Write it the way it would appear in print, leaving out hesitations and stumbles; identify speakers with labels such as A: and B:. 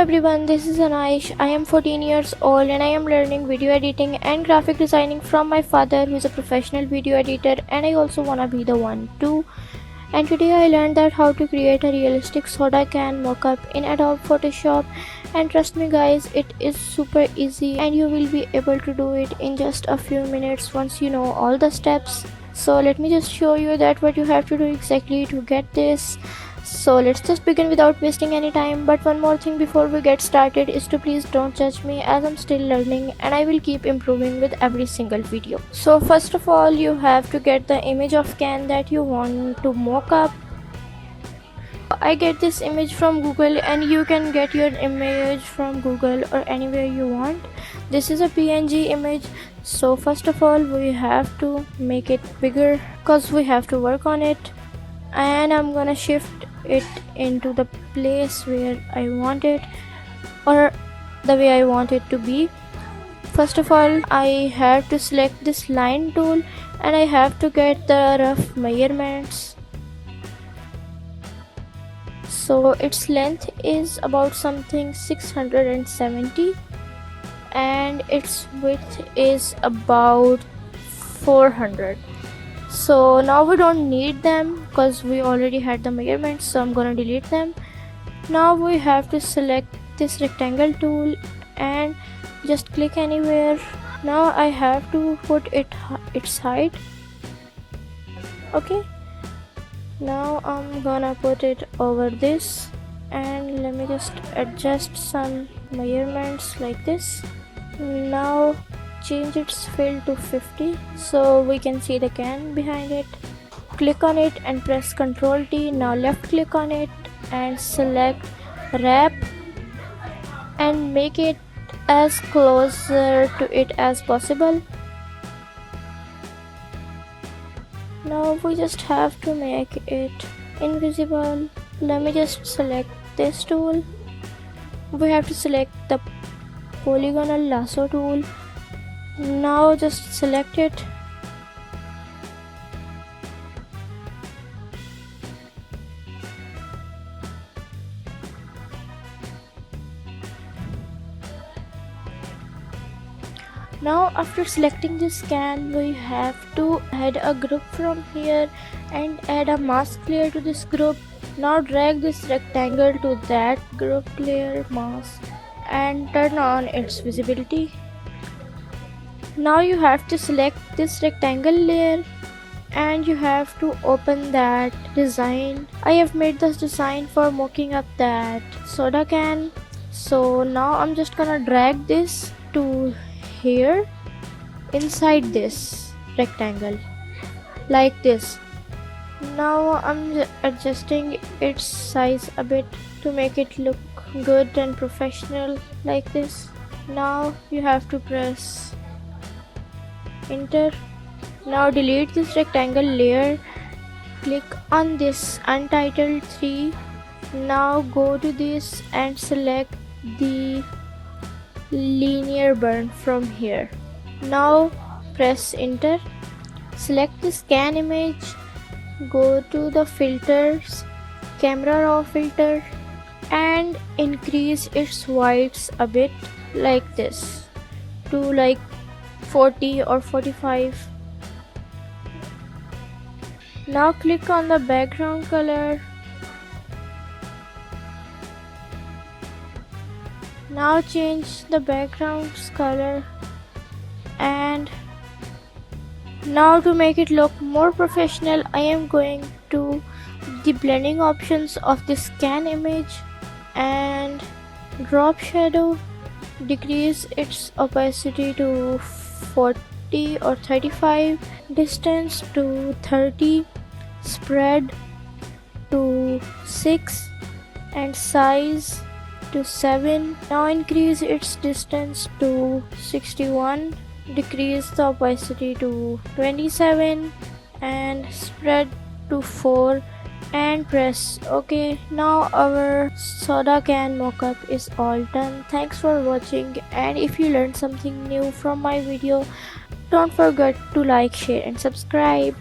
A: everyone, this is Anaish. I am 14 years old and I am learning video editing and graphic designing from my father, who is a professional video editor, and I also wanna be the one too. And today I learned that how to create a realistic soda can mockup in Adobe Photoshop, and trust me guys, it is super easy and you will be able to do it in just a few minutes once you know all the steps. So let me just show you that what you have to do exactly to get this. So let's just begin without wasting any time. But one more thing before we get started is to please don't judge me, as I'm still learning and I will keep improving with every single video. So first of all, you have to get the image of can that you want to mock up. I get this image from Google and you can get your image from Google or anywhere you want. This is a PNG image. So first of all, we have to make it bigger because we have to work on it, and I'm gonna shift it into the place where I want it, or the way I want it to be. First of all, I have to select this line tool and I have to get the rough measurements. So its length is about something 670 and its width is about 400. So now we don't need them because we already had the measurements, so I'm gonna delete them. Now we have to select this rectangle tool and just click anywhere. Now I have to put its height. Okay, now I'm gonna put it over this, and let me just adjust some measurements like this. Now change its fill to 50 so we can see the can behind it. Click on it and press Ctrl T. Now left click on it and select wrap and make it as closer to it as possible. Now we just have to make it invisible. Let me just select this tool. We have to select the polygonal lasso tool. Now just select it. Now after selecting this can, we have to add a group from here and add a mask layer to this group. Now drag this rectangle to that group layer mask and turn on its visibility. Now you have to select this rectangle layer and you have to open that design. I have made this design for mocking up that soda can. So now I'm just gonna drag this to here inside this rectangle like this. Now I'm adjusting its size a bit to make it look good and professional like this. Now you have to press enter. Now delete this rectangle layer, click on this untitled 3. Now go to this and select the linear burn from here. Now press enter. Select this can image, go to the filters, camera raw filter, and increase its whites a bit like this to like 40 or 45. Now click on the background color. Now change the background's color, and now to make it look more professional, I am going to the blending options of this can image and drop shadow, decrease its opacity to 40 or 35, distance to 30, spread to 6, and size to 7. Now increase its distance to 61, decrease the opacity to 27, and spread to 4, and press OK. Now our soda can mockup is all done. Thanks for watching, and if you learned something new from my video, don't forget to like, share and subscribe.